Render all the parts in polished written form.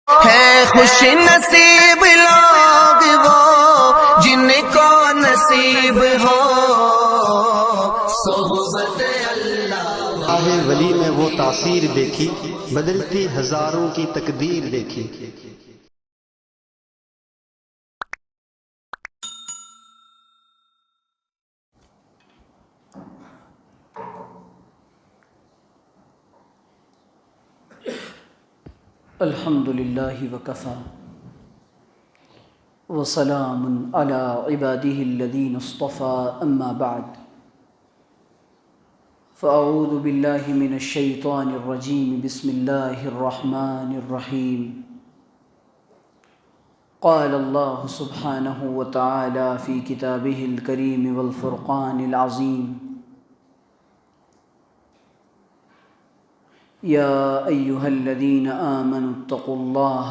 ہے خوش نصیب لوگ وہ جن کو نصیب ہو صحبت اللہ۔ راہ ولی میں وہ تاثیر دیکھی، بدلتی ہزاروں کی تقدیر دیکھی۔ الحمد للہ وکفی وسلام علی عباده الذین اصطفى اما بعد فاعوذ باللہ من الشیطان الرجیم بسم اللہ الرحمن الرحیم قال اللہ سبحانہ وتعالی فی کتابہ الکریم والفرقان العظیم یا ایہا الذین آمنوا اتقوا اللہ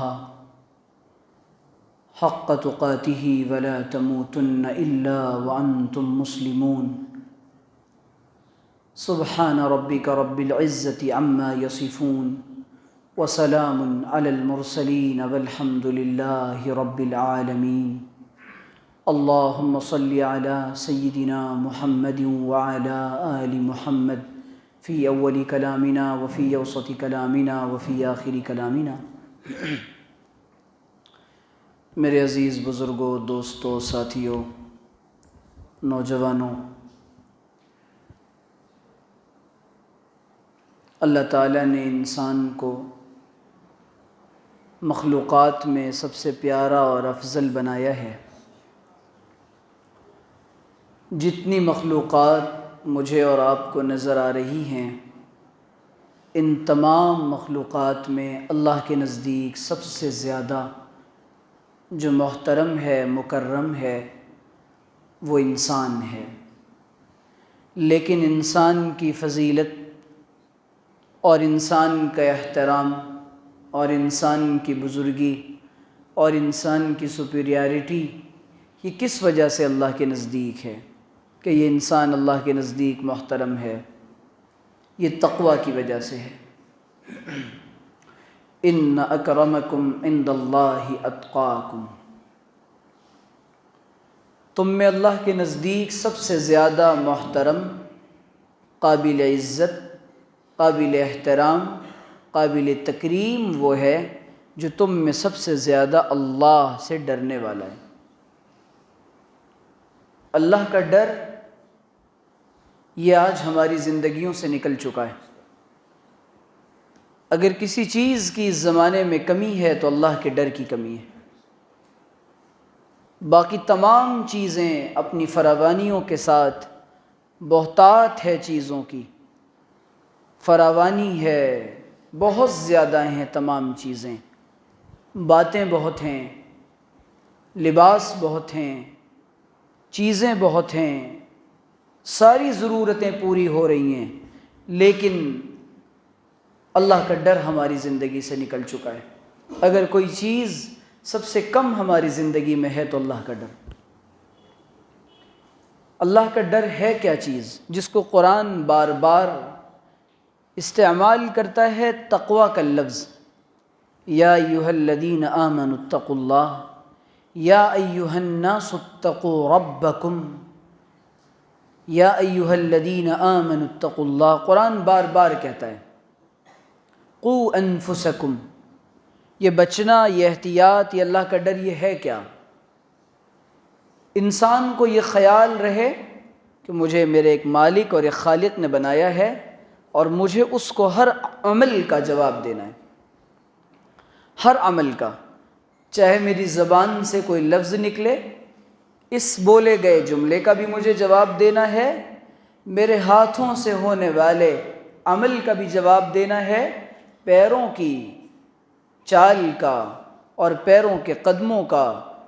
حق تقاته ولا تموتن الا وانتم مسلمون سبحان ربک رب العزة عما یصفون وسلام علی المرسلین والحمد للہ رب العالمین اللہم صل علی سیدنا محمد وعلی آل محمد فی اول کلامنا وفی اوسط کلامنا وفی آخر کلامنا۔ میرے عزیز بزرگوں، دوستوں، ساتھیوں، نوجوانوں، اللہ تعالیٰ نے انسان کو مخلوقات میں سب سے پیارا اور افضل بنایا ہے۔ جتنی مخلوقات مجھے اور آپ کو نظر آ رہی ہیں، ان تمام مخلوقات میں اللہ کے نزدیک سب سے زیادہ جو محترم ہے، مکرم ہے، وہ انسان ہے۔ لیکن انسان کی فضیلت اور انسان کا احترام اور انسان کی بزرگی اور انسان کی سپیریارٹی یہ کس وجہ سے اللہ کے نزدیک ہے کہ یہ انسان اللہ کے نزدیک محترم ہے؟ یہ تقوی کی وجہ سے ہے۔ ان اکرمکم عند اللہ اتقاکم، تم میں اللہ کے نزدیک سب سے زیادہ محترم، قابل عزت، قابل احترام، قابل تکریم وہ ہے جو تم میں سب سے زیادہ اللہ سے ڈرنے والا ہے۔ اللہ کا ڈر یہ آج ہماری زندگیوں سے نکل چکا ہے۔ اگر کسی چیز کی اس زمانے میں کمی ہے تو اللہ کے ڈر کی کمی ہے۔ باقی تمام چیزیں اپنی فراوانیوں کے ساتھ، بہتات ہے چیزوں کی، فراوانی ہے، بہت زیادہ ہیں تمام چیزیں، باتیں بہت ہیں، لباس بہت ہیں، چیزیں بہت ہیں، ساری ضرورتیں پوری ہو رہی ہیں، لیکن اللہ کا ڈر ہماری زندگی سے نکل چکا ہے۔ اگر کوئی چیز سب سے کم ہماری زندگی میں ہے تو اللہ کا ڈر۔ اللہ کا ڈر ہے کیا چیز جس کو قرآن بار بار استعمال کرتا ہے تقوی کا لفظ؟ یا ایھا الذین آمنوا اتقوا اللہ، یا ایھا الناس اتقوا ربکم، یا ایھا الذین آمنوا اتقوا اللہ، قرآن بار بار کہتا ہے قوا انفسکم۔ یہ بچنا، یہ احتیاط، یہ اللہ کا ڈر، یہ ہے کیا؟ انسان کو یہ خیال رہے کہ مجھے میرے ایک مالک اور ایک خالق نے بنایا ہے اور مجھے اس کو ہر عمل کا جواب دینا ہے، ہر عمل کا، چاہے میری زبان سے کوئی لفظ نکلے، اس بولے گئے جملے کا بھی مجھے جواب دینا ہے، میرے ہاتھوں سے ہونے والے عمل کا بھی جواب دینا ہے، پیروں کی چال کا اور پیروں کے قدموں کا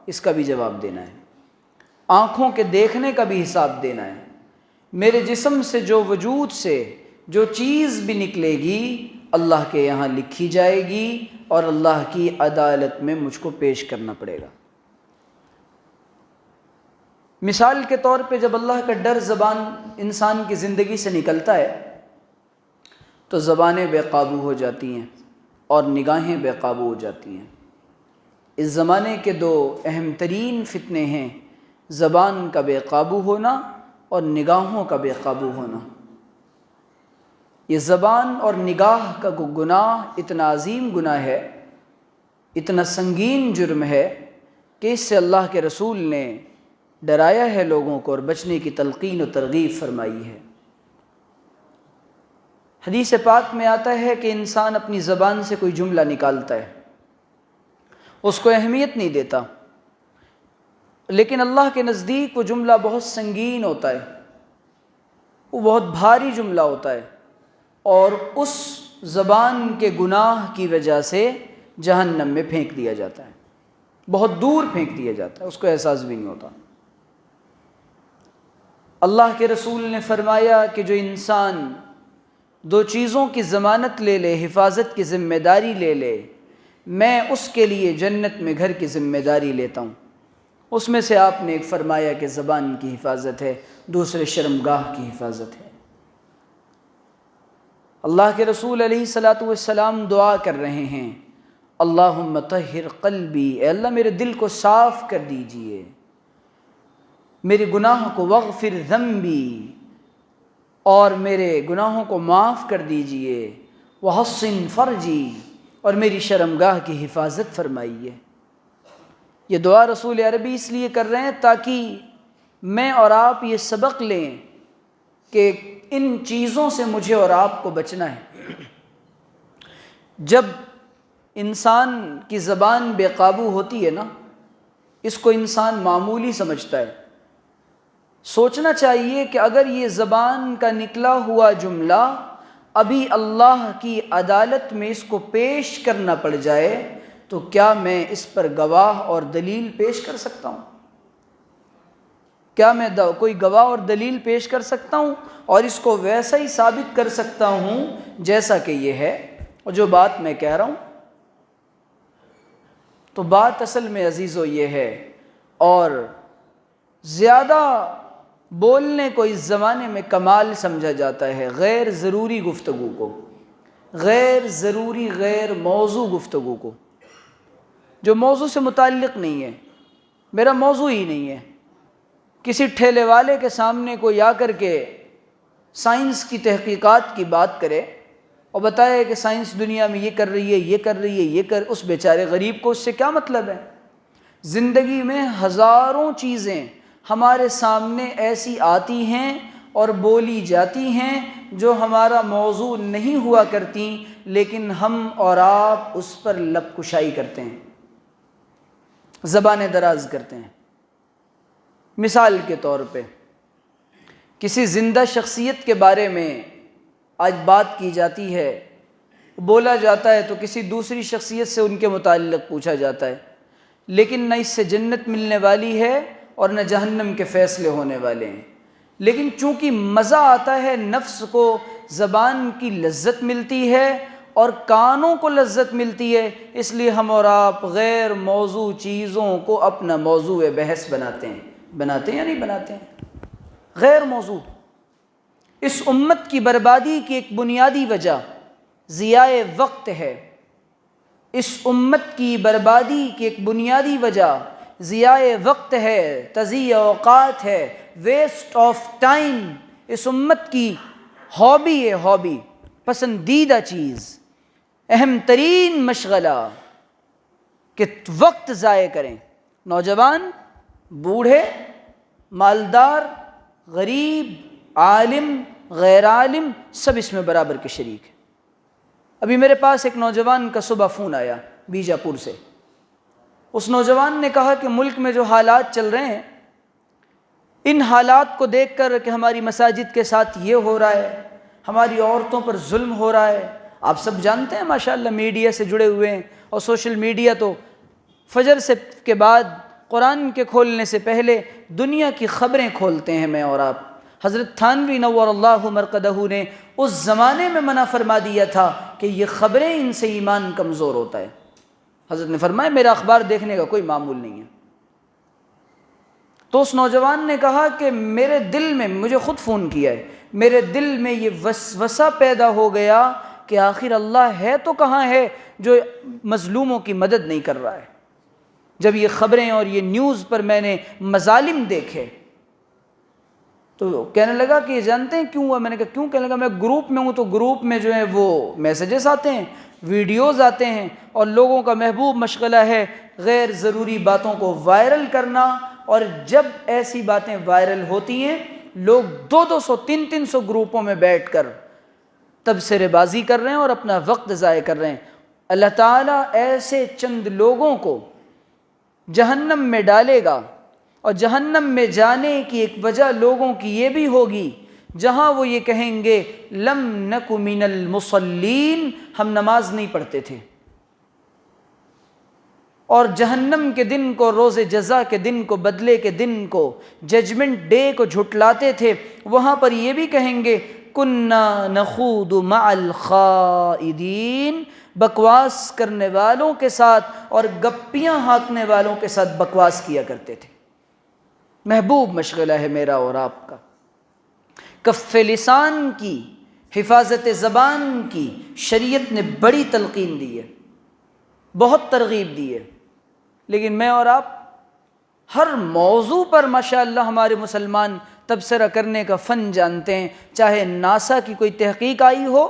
اس کا بھی جواب دینا ہے، آنکھوں کے دیکھنے کا بھی حساب دینا ہے، میرے جسم سے جو وجود سے جو چیز بھی نکلے گی اللہ کے یہاں لکھی جائے گی اور اللہ کی عدالت میں مجھ کو پیش کرنا پڑے گا۔ مثال کے طور پہ جب اللہ کا ڈر زبان انسان کی زندگی سے نکلتا ہے تو زبانیں بے قابو ہو جاتی ہیں، اور نگاہیں بے قابو ہو جاتی ہیں۔ اس زمانے کے دو اہم ترین فتنے ہیں زبان کا بے قابو ہونا اور نگاہوں کا بے قابو ہونا۔ یہ زبان اور نگاہ کا گناہ اتنا عظیم گناہ ہے، اتنا سنگین جرم ہے کہ اس سے اللہ کے رسول نے ڈرایا ہے لوگوں کو اور بچنے کی تلقین و ترغیب فرمائی ہے۔ حدیث پاک میں آتا ہے کہ انسان اپنی زبان سے کوئی جملہ نکالتا ہے، اس کو اہمیت نہیں دیتا، لیکن اللہ کے نزدیک وہ جملہ بہت سنگین ہوتا ہے، وہ بہت بھاری جملہ ہوتا ہے، اور اس زبان کے گناہ کی وجہ سے جہنم میں پھینک دیا جاتا ہے، بہت دور پھینک دیا جاتا ہے، اس کو احساس بھی نہیں ہوتا۔ اللہ کے رسول نے فرمایا کہ جو انسان دو چیزوں کی ضمانت لے لے، حفاظت کی ذمہ داری لے لے، میں اس کے لیے جنت میں گھر کی ذمہ داری لیتا ہوں۔ اس میں سے آپ نے ایک فرمایا کہ زبان کی حفاظت ہے، دوسرے شرمگاہ کی حفاظت ہے۔ اللہ کے رسول علیہ الصلاۃ والسلام دعا کر رہے ہیں، اللہم طہر قلبی، اے اللہ میرے دل کو صاف کر دیجئے، میرے گناہ کو واغفر ذنبی، اور میرے گناہوں کو معاف کر دیجئے، وحسن فرجی، اور میری شرمگاہ کی حفاظت فرمائیے۔ یہ دعا رسول عربی اس لیے کر رہے ہیں تاکہ میں اور آپ یہ سبق لیں کہ ان چیزوں سے مجھے اور آپ کو بچنا ہے۔ جب انسان کی زبان بے قابو ہوتی ہے نا، اس کو انسان معمولی سمجھتا ہے۔ سوچنا چاہیے کہ اگر یہ زبان کا نکلا ہوا جملہ ابھی اللہ کی عدالت میں اس کو پیش کرنا پڑ جائے تو کیا میں اس پر گواہ اور دلیل پیش کر سکتا ہوں؟ کیا میں کوئی گواہ اور دلیل پیش کر سکتا ہوں اور اس کو ویسا ہی ثابت کر سکتا ہوں جیسا کہ یہ ہے اور جو بات میں کہہ رہا ہوں؟ تو بات اصل میں عزیزو یہ ہے، اور زیادہ بولنے کو اس زمانے میں کمال سمجھا جاتا ہے، غیر ضروری گفتگو کو، غیر ضروری غیر موضوع گفتگو کو، جو موضوع سے متعلق نہیں ہے، میرا موضوع ہی نہیں ہے۔ کسی ٹھیلے والے کے سامنے کوئی آ کر کے سائنس کی تحقیقات کی بات کرے اور بتائے کہ سائنس دنیا میں یہ کر رہی ہے، یہ کر رہی ہے، یہ کر، اس بیچارے غریب کو اس سے کیا مطلب ہے؟ زندگی میں ہزاروں چیزیں ہمارے سامنے ایسی آتی ہیں اور بولی جاتی ہیں جو ہمارا موضوع نہیں ہوا کرتی، لیکن ہم اور آپ اس پر لب کشائی کرتے ہیں، زبانیں دراز کرتے ہیں۔ مثال کے طور پہ کسی زندہ شخصیت کے بارے میں آج بات کی جاتی ہے، بولا جاتا ہے تو کسی دوسری شخصیت سے ان کے متعلق پوچھا جاتا ہے، لیکن نہ اس سے جنت ملنے والی ہے اور نہ جہنم کے فیصلے ہونے والے ہیں، لیکن چونکہ مزہ آتا ہے، نفس کو زبان کی لذت ملتی ہے اور کانوں کو لذت ملتی ہے، اس لیے ہم اور آپ غیر موضوع چیزوں کو اپنا موضوع بحث بناتے ہیں یا نہیں بناتے ہیں؟ غیر موضوع۔ اس امت کی بربادی کی ایک بنیادی وجہ ضیاء وقت ہے، اس امت کی بربادی کی ایک بنیادی وجہ ضیاء وقت ہے، تضییع اوقات ہے، ویسٹ آف ٹائم۔ اس امت کی ہابی ہے، ہابی، پسندیدہ چیز، اہم ترین مشغلہ کہ وقت ضائع کریں۔ نوجوان، بوڑھے، مالدار، غریب، عالم، غیر عالم، سب اس میں برابر کے شریک ہیں۔ ابھی میرے پاس ایک نوجوان کا صبح فون آیا بیجاپور سے۔ اس نوجوان نے کہا کہ ملک میں جو حالات چل رہے ہیں، ان حالات کو دیکھ کر کہ ہماری مساجد کے ساتھ یہ ہو رہا ہے، ہماری عورتوں پر ظلم ہو رہا ہے۔ آپ سب جانتے ہیں ماشاءاللہ میڈیا سے جڑے ہوئے ہیں، اور سوشل میڈیا تو فجر سے کے بعد قرآن کے کھولنے سے پہلے دنیا کی خبریں کھولتے ہیں میں اور آپ۔ حضرت تھانوی نور اللہ مرقدہ نے اس زمانے میں منع فرما دیا تھا کہ یہ خبریں، ان سے ایمان کمزور ہوتا ہے۔ حضرت نے فرمایا میرا اخبار دیکھنے کا کوئی معمول نہیں ہے۔ تو اس نوجوان نے کہا کہ میرے دل میں، مجھے خود فون کیا ہے، میرے دل میں یہ وسوسہ پیدا ہو گیا کہ آخر اللہ ہے تو کہاں ہے جو مظلوموں کی مدد نہیں کر رہا ہے؟ جب یہ خبریں اور یہ نیوز پر میں نے مظالم دیکھے تو کہنے لگا کہ یہ جانتے ہیں کیوں ہوا؟ میں نے کہا کیوں؟ کہنے لگا میں گروپ میں ہوں تو گروپ میں جو ہے وہ میسیجز آتے ہیں، ویڈیوز آتے ہیں، اور لوگوں کا محبوب مشغلہ ہے غیر ضروری باتوں کو وائرل کرنا، اور جب ایسی باتیں وائرل ہوتی ہیں لوگ 200 300 گروپوں میں بیٹھ کر تبصرے بازی کر رہے ہیں اور اپنا وقت ضائع کر رہے ہیں۔ اللہ تعالیٰ ایسے چند لوگوں کو جہنم میں ڈالے گا، اور جہنم میں جانے کی ایک وجہ لوگوں کی یہ بھی ہوگی جہاں وہ یہ کہیں گے لم نک من المصلین، ہم نماز نہیں پڑھتے تھے، اور جہنم کے دن کو، روز جزا کے دن کو، بدلے کے دن کو، ججمنٹ ڈے کو جھٹلاتے تھے۔ وہاں پر یہ بھی کہیں گے کننا نخوض مع الخائدین، بکواس کرنے والوں کے ساتھ اور گپیاں ہانکنے والوں کے ساتھ بکواس کیا کرتے تھے۔ محبوب مشغلہ ہے میرا اور آپ کا، کف لسان کی، حفاظت زبان کی شریعت نے بڑی تلقین دی ہے، بہت ترغیب دی ہے، لیکن میں اور آپ ہر موضوع پر ماشاءاللہ ہمارے مسلمان تبصرہ کرنے کا فن جانتے ہیں، چاہے ناسا کی کوئی تحقیق آئی ہو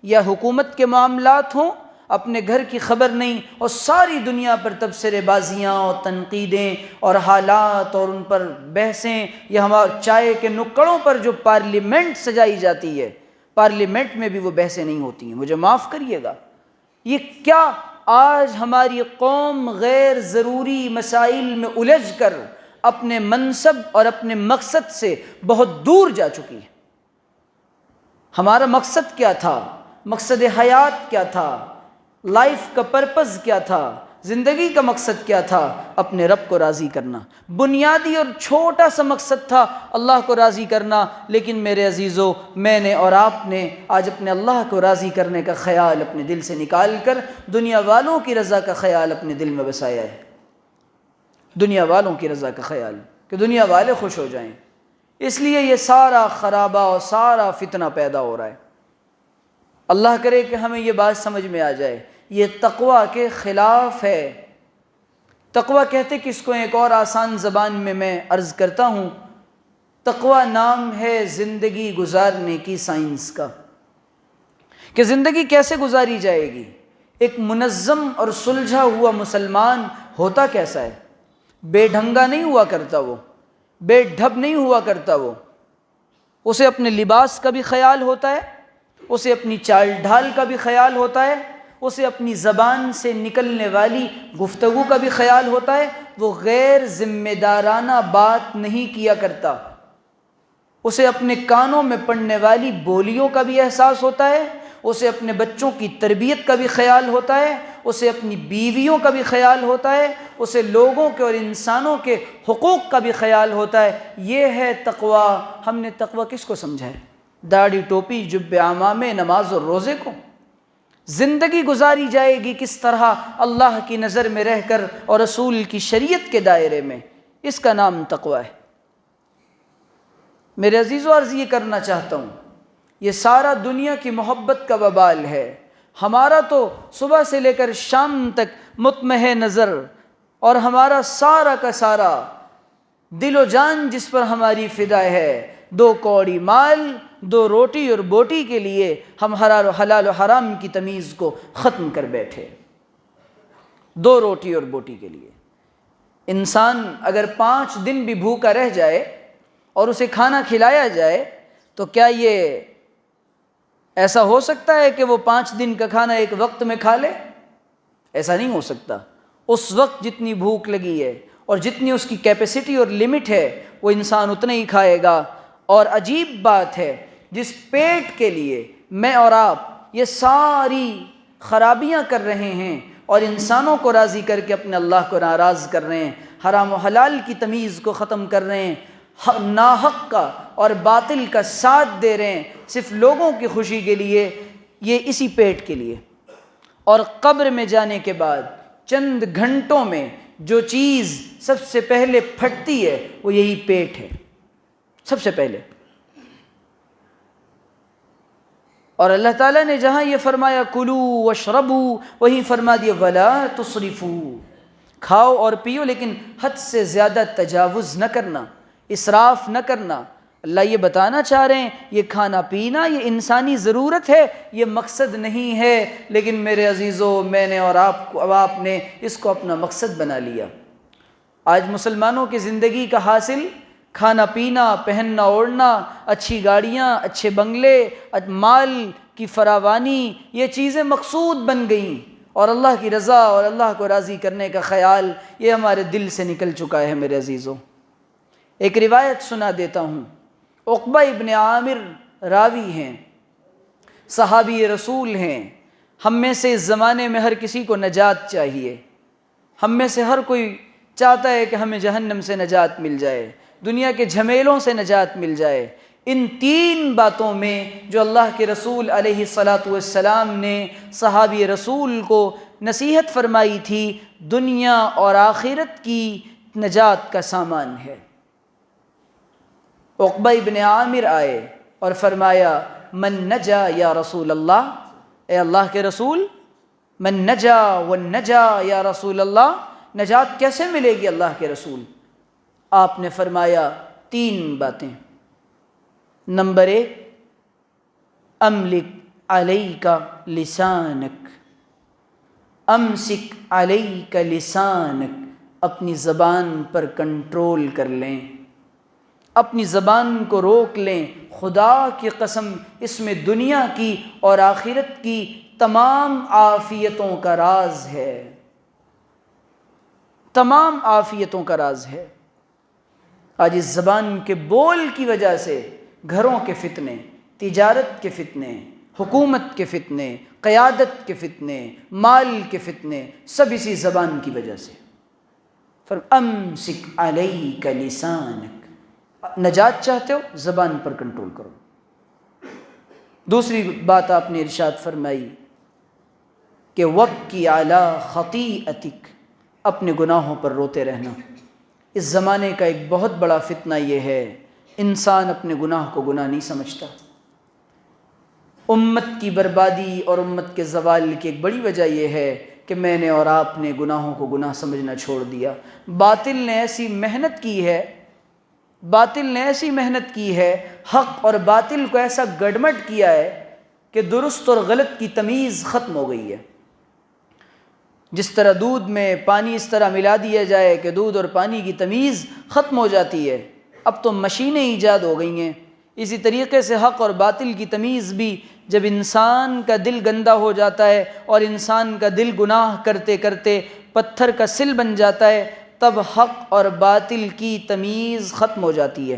یا حکومت کے معاملات ہوں، اپنے گھر کی خبر نہیں اور ساری دنیا پر تبصرے بازیاں اور تنقیدیں اور حالات اور ان پر بحثیں، یا ہمارے چائے کے نکڑوں پر جو پارلیمنٹ سجائی جاتی ہے، پارلیمنٹ میں بھی وہ بحثیں نہیں ہوتی ہیں۔ مجھے معاف کریے گا، یہ کیا آج ہماری قوم غیر ضروری مسائل میں الجھ کر اپنے منصب اور اپنے مقصد سے بہت دور جا چکی ہے۔ ہمارا مقصد کیا تھا؟ مقصد حیات کیا تھا؟ لائف کا پرپز کیا تھا؟ زندگی کا مقصد کیا تھا؟ اپنے رب کو راضی کرنا۔ بنیادی اور چھوٹا سا مقصد تھا اللہ کو راضی کرنا، لیکن میرے عزیزو، میں نے اور آپ نے آج اپنے اللہ کو راضی کرنے کا خیال اپنے دل سے نکال کر دنیا والوں کی رضا کا خیال اپنے دل میں بسایا ہے۔ دنیا والوں کی رضا کا خیال کہ دنیا والے خوش ہو جائیں، اس لیے یہ سارا خرابہ اور سارا فتنہ پیدا ہو رہا ہے۔ اللہ کرے کہ ہمیں یہ بات سمجھ میں آ جائے، یہ تقویٰ کے خلاف ہے۔ تقویٰ کہتے کس کو؟ ایک اور آسان زبان میں عرض کرتا ہوں، تقویٰ نام ہے زندگی گزارنے کی سائنس کا، کہ زندگی کیسے گزاری جائے گی۔ ایک منظم اور سلجھا ہوا مسلمان ہوتا کیسا ہے؟ بے ڈھنگا نہیں ہوا کرتا، وہ بے ڈھب نہیں ہوا کرتا، وہ اسے اپنے لباس کا بھی خیال ہوتا ہے، اسے اپنی چال ڈھال کا بھی خیال ہوتا ہے، اسے اپنی زبان سے نکلنے والی گفتگو کا بھی خیال ہوتا ہے۔ وہ غیر ذمہ دارانہ بات نہیں کیا کرتا، اسے اپنے کانوں میں پڑنے والی بولیوں کا بھی احساس ہوتا ہے، اسے اپنے بچوں کی تربیت کا بھی خیال ہوتا ہے، اسے اپنی بیویوں کا بھی خیال ہوتا ہے، اسے لوگوں کے اور انسانوں کے حقوق کا بھی خیال ہوتا ہے۔ یہ ہے تقویٰ۔ ہم نے تقویٰ کس کو سمجھا ہے؟ داڑھی ٹوپی جب عمامے نماز اور روزے کو۔ زندگی گزاری جائے گی کس طرح؟ اللہ کی نظر میں رہ کر اور رسول کی شریعت کے دائرے میں، اس کا نام تقویٰ ہے۔ میرے عزیزو، عرض یہ کرنا چاہتا ہوں، یہ سارا دنیا کی محبت کا وبال ہے۔ ہمارا تو صبح سے لے کر شام تک مطمئن نظر اور ہمارا سارا کا سارا دل و جان جس پر ہماری فدا ہے، 2 کوڑی مال 2 روٹی اور بوٹی کے لیے ہم حلال و حرام کی تمیز کو ختم کر بیٹھے۔ 2 روٹی اور بوٹی کے لیے انسان اگر 5 دن بھی بھوکا رہ جائے اور اسے کھانا کھلایا جائے تو کیا یہ ایسا ہو سکتا ہے کہ وہ 5 دن کا کھانا ایک وقت میں کھا لے؟ ایسا نہیں ہو سکتا۔ اس وقت جتنی بھوک لگی ہے اور جتنی اس کی کیپیسٹی اور لمٹ ہے وہ انسان اتنا ہی کھائے گا۔ اور عجیب بات ہے، جس پیٹ کے لیے میں اور آپ یہ ساری خرابیاں کر رہے ہیں اور انسانوں کو راضی کر کے اپنے اللہ کو ناراض کر رہے ہیں، حرام و حلال کی تمیز کو ختم کر رہے ہیں، ناحق کا اور باطل کا ساتھ دے رہے ہیں صرف لوگوں کی خوشی کے لیے، یہ اسی پیٹ کے لیے۔ اور قبر میں جانے کے بعد چند گھنٹوں میں جو چیز سب سے پہلے پھٹتی ہے وہ یہی پیٹ ہے، سب سے پہلے۔ اور اللہ تعالیٰ نے جہاں یہ فرمایا کلو واشربو، وہیں فرما دیا ولا تصرفو، کھاؤ اور پیو لیکن حد سے زیادہ تجاوز نہ کرنا، اسراف نہ کرنا۔ اللہ یہ بتانا چاہ رہے ہیں یہ کھانا پینا یہ انسانی ضرورت ہے، یہ مقصد نہیں ہے، لیکن میرے عزیزو میں نے اور آپ نے اس کو اپنا مقصد بنا لیا۔ آج مسلمانوں کی زندگی کا حاصل کھانا پینا، پہننا اوڑھنا، اچھی گاڑیاں، اچھے بنگلے، مال کی فراوانی، یہ چیزیں مقصود بن گئیں، اور اللہ کی رضا اور اللہ کو راضی کرنے کا خیال یہ ہمارے دل سے نکل چکا ہے میرے عزیزوں۔ ایک روایت سنا دیتا ہوں۔ عقبہ ابن عامر راوی ہیں، صحابی رسول ہیں۔ ہم میں سے اس زمانے میں ہر کسی کو نجات چاہیے، ہم میں سے ہر کوئی چاہتا ہے کہ ہمیں جہنم سے نجات مل جائے، دنیا کے جھمیلوں سے نجات مل جائے۔ ان تین باتوں میں جو اللہ کے رسول علیہ السلام نے صحابی رسول کو نصیحت فرمائی تھی، دنیا اور آخرت کی نجات کا سامان ہے۔ عقبہ ابن عامر آئے اور فرمایا من نجا یا رسول اللہ، اے اللہ کے رسول، من نجا والنجا یا رسول اللہ، نجات کیسے ملے گی اللہ کے رسول؟ آپ نے فرمایا تین باتیں۔ نمبر 1، املک علیک لسانک، امسک علیک لسانک، اپنی زبان پر کنٹرول کر لیں، اپنی زبان کو روک لیں۔ خدا کی قسم اس میں دنیا کی اور آخرت کی تمام عافیتوں کا راز ہے، تمام عافیتوں کا راز ہے۔ آج اس زبان کے بول کی وجہ سے گھروں کے فتنے، تجارت کے فتنے، حکومت کے فتنے، قیادت کے فتنے، مال کے فتنے، سب اسی زبان کی وجہ سے۔ امسک علیک لسانک، نجات چاہتے ہو زبان پر کنٹرول کرو۔ دوسری بات آپ نے ارشاد فرمائی کہ وبکی علی خطیئتک، اپنے گناہوں پر روتے رہنا۔ اس زمانے کا ایک بہت بڑا فتنہ یہ ہے، انسان اپنے گناہ کو گناہ نہیں سمجھتا۔ امت کی بربادی اور امت کے زوال کی ایک بڑی وجہ یہ ہے کہ میں نے اور آپ نے گناہوں کو گناہ سمجھنا چھوڑ دیا۔ باطل نے ایسی محنت کی ہے، باطل نے ایسی محنت کی ہے، حق اور باطل کو ایسا گڈمڈ کیا ہے کہ درست اور غلط کی تمیز ختم ہو گئی ہے۔ جس طرح دودھ میں پانی اس طرح ملا دیا جائے کہ دودھ اور پانی کی تمیز ختم ہو جاتی ہے، اب تو مشینیں ایجاد ہو گئی ہیں، اسی طریقے سے حق اور باطل کی تمیز بھی جب انسان کا دل گندا ہو جاتا ہے اور انسان کا دل گناہ کرتے کرتے پتھر کا سل بن جاتا ہے، تب حق اور باطل کی تمیز ختم ہو جاتی ہے۔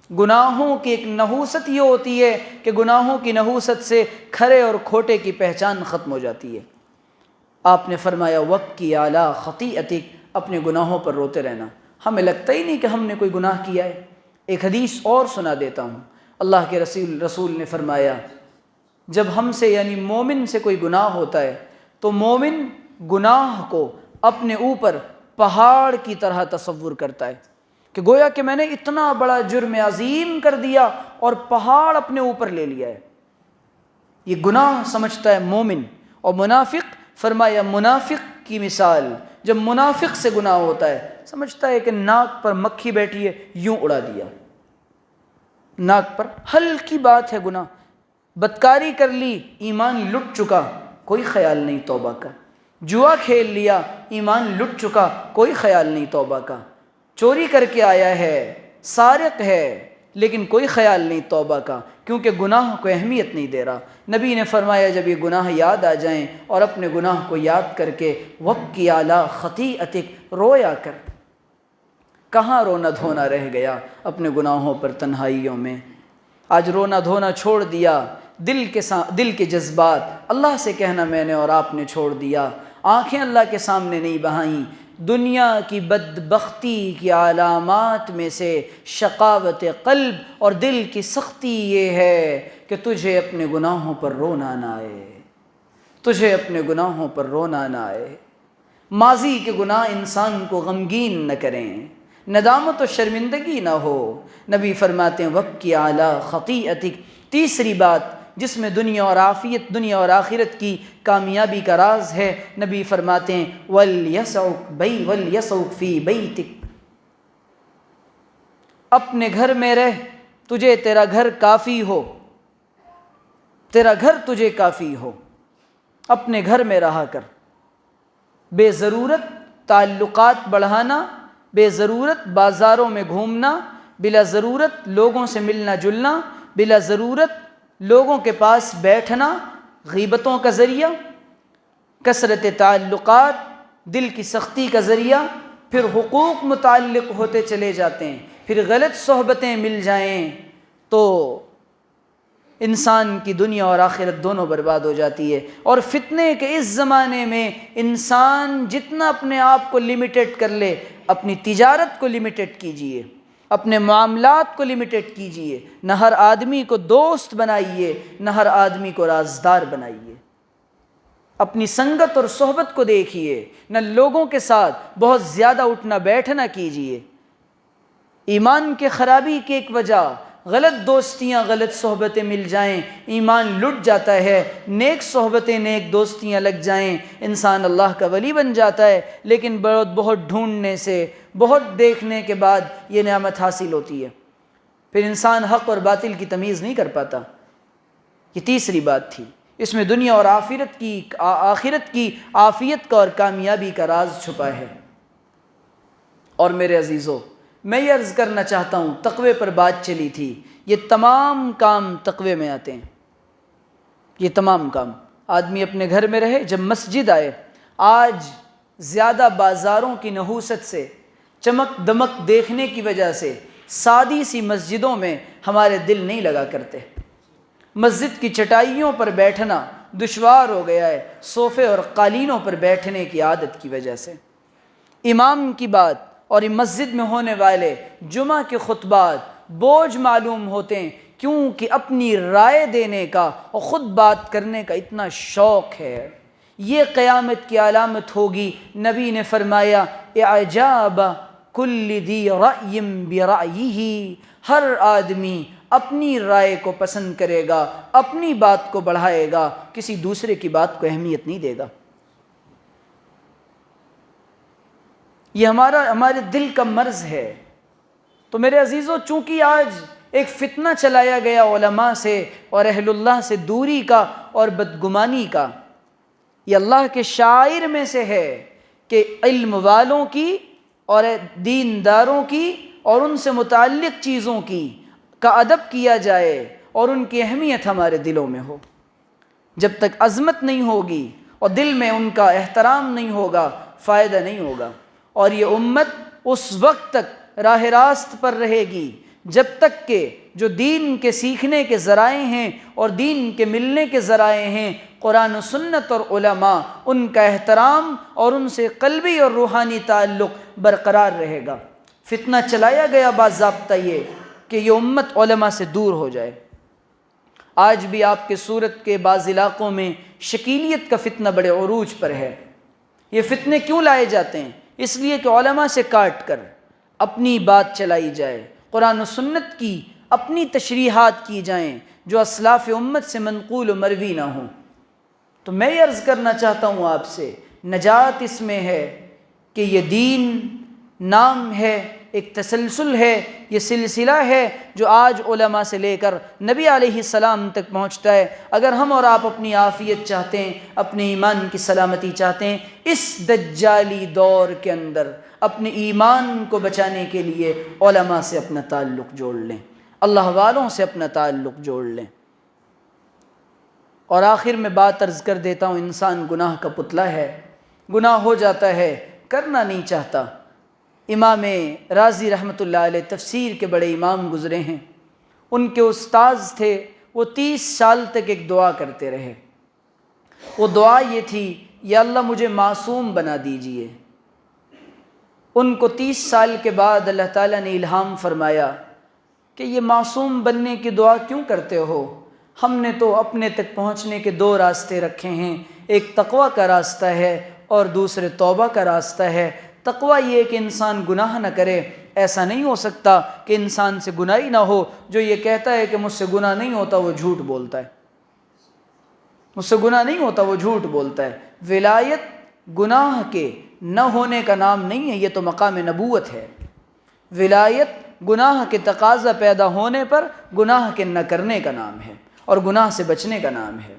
گناہوں کی ایک نحوست یہ ہوتی ہے کہ گناہوں کی نحوست سے کھرے اور کھوٹے کی پہچان ختم ہو جاتی ہے۔ آپ نے فرمایا وبکی علی خطیئتک، اپنے گناہوں پر روتے رہنا۔ ہمیں لگتا ہی نہیں کہ ہم نے کوئی گناہ کیا ہے۔ ایک حدیث اور سنا دیتا ہوں۔ اللہ کے رسول نے فرمایا جب ہم سے یعنی مومن سے کوئی گناہ ہوتا ہے تو مومن گناہ کو اپنے اوپر پہاڑ کی طرح تصور کرتا ہے کہ گویا کہ میں نے اتنا بڑا جرم عظیم کر دیا اور پہاڑ اپنے اوپر لے لیا ہے، یہ گناہ سمجھتا ہے مومن۔ اور منافق فرمایا منافق کی مثال، جب منافق سے گناہ ہوتا ہے سمجھتا ہے کہ ناک پر مکھی بیٹھی ہے یوں اڑا دیا، ناک پر ہلکی بات ہے گناہ، بدکاری کر لی ایمان لٹ چکا کوئی خیال نہیں توبہ کا، جوا کھیل لیا ایمان لٹ چکا کوئی خیال نہیں توبہ کا، چوری کر کے آیا ہے، سارق ہے لیکن کوئی خیال نہیں توبہ کا، کیونکہ گناہ کو اہمیت نہیں دے رہا۔ نبی نے فرمایا جب یہ گناہ یاد آ جائیں اور اپنے گناہ کو یاد کر کے وبکی علی خطیئتک، رویا کر۔ کہاں رونا دھونا رہ گیا اپنے گناہوں پر تنہائیوں میں؟ آج رونا دھونا چھوڑ دیا، دل کے جذبات اللہ سے کہنا میں نے اور آپ نے چھوڑ دیا، آنکھیں اللہ کے سامنے نہیں بہائیں۔ دنیا کی بدبختی کی علامات میں سے شقاوت قلب اور دل کی سختی یہ ہے کہ تجھے اپنے گناہوں پر رونا نہ آئے، تجھے اپنے گناہوں پر رونا نہ آئے۔ ماضی کے گناہ انسان کو غمگین نہ کریں، ندامت و شرمندگی نہ ہو۔ نبی فرماتے ہیں وبکی علی خطیئتک۔ تیسری بات جس میں دنیا اور عافیت، دنیا اور آخرت کی کامیابی کا راز ہے۔ نبی فرماتے ہیں وَلْيَسَعُكْ فِي بَيْتِكَ، اپنے گھر میں رہ، تجھے تیرا گھر کافی ہو، تیرا گھر تجھے کافی ہو، اپنے گھر میں رہا کر۔ بے ضرورت تعلقات بڑھانا، بے ضرورت بازاروں میں گھومنا، بلا ضرورت لوگوں سے ملنا جلنا، بلا ضرورت لوگوں کے پاس بیٹھنا غیبتوں کا ذریعہ، کثرت تعلقات دل کی سختی کا ذریعہ، پھر حقوق متعلق ہوتے چلے جاتے ہیں، پھر غلط صحبتیں مل جائیں تو انسان کی دنیا اور آخرت دونوں برباد ہو جاتی ہے۔ اور فتنے کے اس زمانے میں انسان جتنا اپنے آپ کو لمیٹڈ کر لے، اپنی تجارت کو لمیٹڈ کیجئے، اپنے معاملات کو لمیٹڈ کیجئے، نہ ہر آدمی کو دوست بنائیے، نہ ہر آدمی کو رازدار بنائیے۔ اپنی سنگت اور صحبت کو دیکھیے، نہ لوگوں کے ساتھ بہت زیادہ اٹھنا بیٹھنا کیجئے۔ ایمان کے خرابی کی ایک وجہ غلط دوستیاں، غلط صحبتیں مل جائیں، ایمان لٹ جاتا ہے۔ نیک صحبتیں، نیک دوستیاں لگ جائیں، انسان اللہ کا ولی بن جاتا ہے، لیکن بہت ڈھونڈنے سے، بہت دیکھنے کے بعد یہ نعمت حاصل ہوتی ہے، پھر انسان حق اور باطل کی تمیز نہیں کر پاتا۔ یہ تیسری بات تھی، اس میں دنیا اور آخرت کی عافیت کا اور کامیابی کا راز چھپا ہے۔ اور میرے عزیزو، میں یہ عرض کرنا چاہتا ہوں، تقوی پر بات چلی تھی، یہ تمام کام تقوی میں آتے ہیں۔ یہ تمام کام آدمی اپنے گھر میں رہے، جب مسجد آئے۔ آج زیادہ بازاروں کی نحوست سے، چمک دمک دیکھنے کی وجہ سے سادی سی مسجدوں میں ہمارے دل نہیں لگا کرتے۔ مسجد کی چٹائیوں پر بیٹھنا دشوار ہو گیا ہے، صوفے اور قالینوں پر بیٹھنے کی عادت کی وجہ سے۔ امام کی بات اور مسجد میں ہونے والے جمعہ کے خطبات بوجھ معلوم ہوتے ہیں، کیونکہ اپنی رائے دینے کا اور خود بات کرنے کا اتنا شوق ہے۔ یہ قیامت کی علامت ہوگی۔ نبی نے فرمایا اعجاب کل ذی رأی برأیہ، ہر آدمی اپنی رائے کو پسند کرے گا، اپنی بات کو بڑھائے گا، کسی دوسرے کی بات کو اہمیت نہیں دے گا۔ یہ ہمارے دل کا مرض ہے۔ تو میرے عزیزو، چونکہ آج ایک فتنہ چلایا گیا علماء سے اور اہل اللہ سے دوری کا اور بدگمانی کا، یہ اللہ کے شاعر میں سے ہے کہ علم والوں کی اور دینداروں کی اور ان سے متعلق چیزوں کا ادب کیا جائے اور ان کی اہمیت ہمارے دلوں میں ہو۔ جب تک عظمت نہیں ہوگی اور دل میں ان کا احترام نہیں ہوگا، فائدہ نہیں ہوگا۔ اور یہ امت اس وقت تک راہ راست پر رہے گی جب تک کہ جو دین کے سیکھنے کے ذرائع ہیں اور دین کے ملنے کے ذرائع ہیں، قرآن و سنت اور علماء، ان کا احترام اور ان سے قلبی اور روحانی تعلق برقرار رہے گا۔ فتنہ چلایا گیا باضابطہ یہ کہ یہ امت علماء سے دور ہو جائے۔ آج بھی آپ کے سورت کے بعض علاقوں میں شکیلیت کا فتنہ بڑے عروج پر ہے۔ یہ فتنے کیوں لائے جاتے ہیں؟ اس لیے کہ علماء سے کاٹ کر اپنی بات چلائی جائے، قرآن و سنت کی اپنی تشریحات کی جائیں جو اسلاف امت سے منقول و مروی نہ ہوں۔ تو میں یہ عرض کرنا چاہتا ہوں آپ سے، نجات اس میں ہے کہ یہ دین نام ہے، ایک تسلسل ہے، یہ سلسلہ ہے جو آج علماء سے لے کر نبی علیہ السلام تک پہنچتا ہے۔ اگر ہم اور آپ اپنی عافیت چاہتے ہیں، اپنے ایمان کی سلامتی چاہتے ہیں، اس دجالی دور کے اندر اپنے ایمان کو بچانے کے لیے علماء سے اپنا تعلق جوڑ لیں، اللہ والوں سے اپنا تعلق جوڑ لیں۔ اور آخر میں بات عرض کر دیتا ہوں، انسان گناہ کا پتلا ہے، گناہ ہو جاتا ہے، کرنا نہیں چاہتا۔ امام رازی رحمۃ اللہ علیہ تفسیر کے بڑے امام گزرے ہیں، ان کے استاذ تھے، وہ 30 سال تک ایک دعا کرتے رہے۔ وہ دعا یہ تھی، یا اللہ مجھے معصوم بنا دیجئے۔ ان کو 30 سال کے بعد اللہ تعالیٰ نے الہام فرمایا کہ یہ معصوم بننے کی دعا کیوں کرتے ہو؟ ہم نے تو اپنے تک پہنچنے کے 2 راستے رکھے ہیں، ایک تقوی کا راستہ ہے اور دوسرے توبہ کا راستہ ہے۔ تقوی یہ کہ انسان گناہ نہ کرے، ایسا نہیں ہو سکتا کہ انسان سے گناہ ہی نہ ہو۔ جو یہ کہتا ہے کہ مجھ سے گناہ نہیں ہوتا وہ جھوٹ بولتا ہے۔ مجھ سے گناہ نہیں ہوتا وہ جھوٹ بولتا ہے۔ ولایت گناہ کے نہ ہونے کا نام نہیں ہے، یہ تو مقام نبوت ہے۔ ولایت گناہ کے تقاضا پیدا ہونے پر گناہ کے نہ کرنے کا نام ہے اور گناہ سے بچنے کا نام ہے،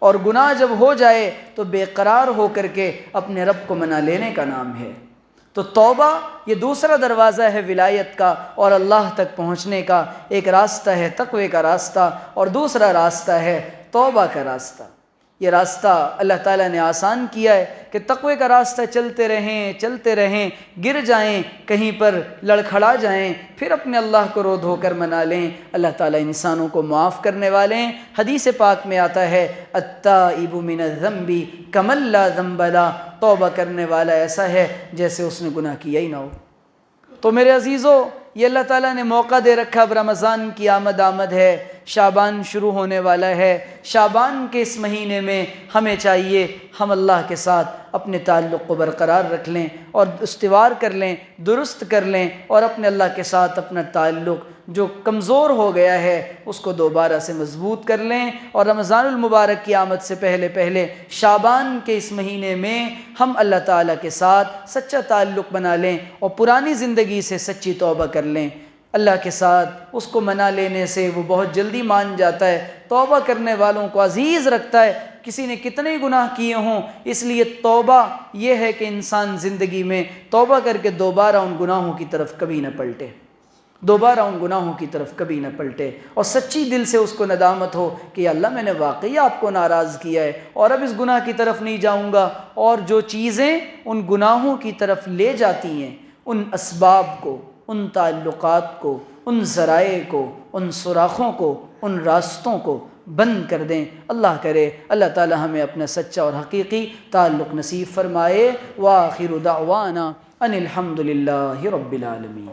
اور گناہ جب ہو جائے تو بے قرار ہو کر کے اپنے رب کو منا لینے کا نام ہے۔ تو توبہ یہ دوسرا دروازہ ہے ولایت کا اور اللہ تک پہنچنے کا۔ ایک راستہ ہے تقوی کا راستہ اور دوسرا راستہ ہے توبہ کا راستہ۔ یہ راستہ اللہ تعالیٰ نے آسان کیا ہے کہ تقوی کا راستہ چلتے رہیں، گر جائیں کہیں پر، لڑکھڑا جائیں، پھر اپنے اللہ کو رو دھو کر منا لیں۔ اللہ تعالیٰ انسانوں کو معاف کرنے والے ہیں۔ حدیث پاک میں آتا ہے التائب من الذنب کمن لا ذنب لہ، توبہ کرنے والا ایسا ہے جیسے اس نے گناہ کیا ہی نہ ہو۔ تو میرے عزیزو، یہ اللہ تعالیٰ نے موقع دے رکھا، اب رمضان کی آمد ہے، شعبان شروع ہونے والا ہے۔ شعبان کے اس مہینے میں ہمیں چاہیے ہم اللہ کے ساتھ اپنے تعلق کو برقرار رکھ لیں اور استوار کر لیں، درست کر لیں، اور اپنے اللہ کے ساتھ اپنا تعلق جو کمزور ہو گیا ہے اس کو دوبارہ سے مضبوط کر لیں، اور رمضان المبارک کی آمد سے پہلے شعبان کے اس مہینے میں ہم اللہ تعالیٰ کے ساتھ سچا تعلق بنا لیں اور پرانی زندگی سے سچی توبہ کر لیں۔ اللہ کے ساتھ اس کو منا لینے سے وہ بہت جلدی مان جاتا ہے، توبہ کرنے والوں کو عزیز رکھتا ہے، کسی نے کتنے گناہ کیے ہوں۔ اس لیے توبہ یہ ہے کہ انسان زندگی میں توبہ کر کے دوبارہ ان گناہوں کی طرف کبھی نہ پلٹے، اور سچی دل سے اس کو ندامت ہو کہ یا اللہ میں نے واقعی آپ کو ناراض کیا ہے اور اب اس گناہ کی طرف نہیں جاؤں گا۔ اور جو چیزیں ان گناہوں کی طرف لے جاتی ہیں، ان اسباب کو، ان تعلقات کو، ان ذرائع کو، ان سوراخوں کو، ان راستوں کو بند کر دیں۔ اللہ کرے اللہ تعالی ہمیں اپنا سچا اور حقیقی تعلق نصیب فرمائے۔ وآخر دعوانا ان الحمد للہ رب العالمین۔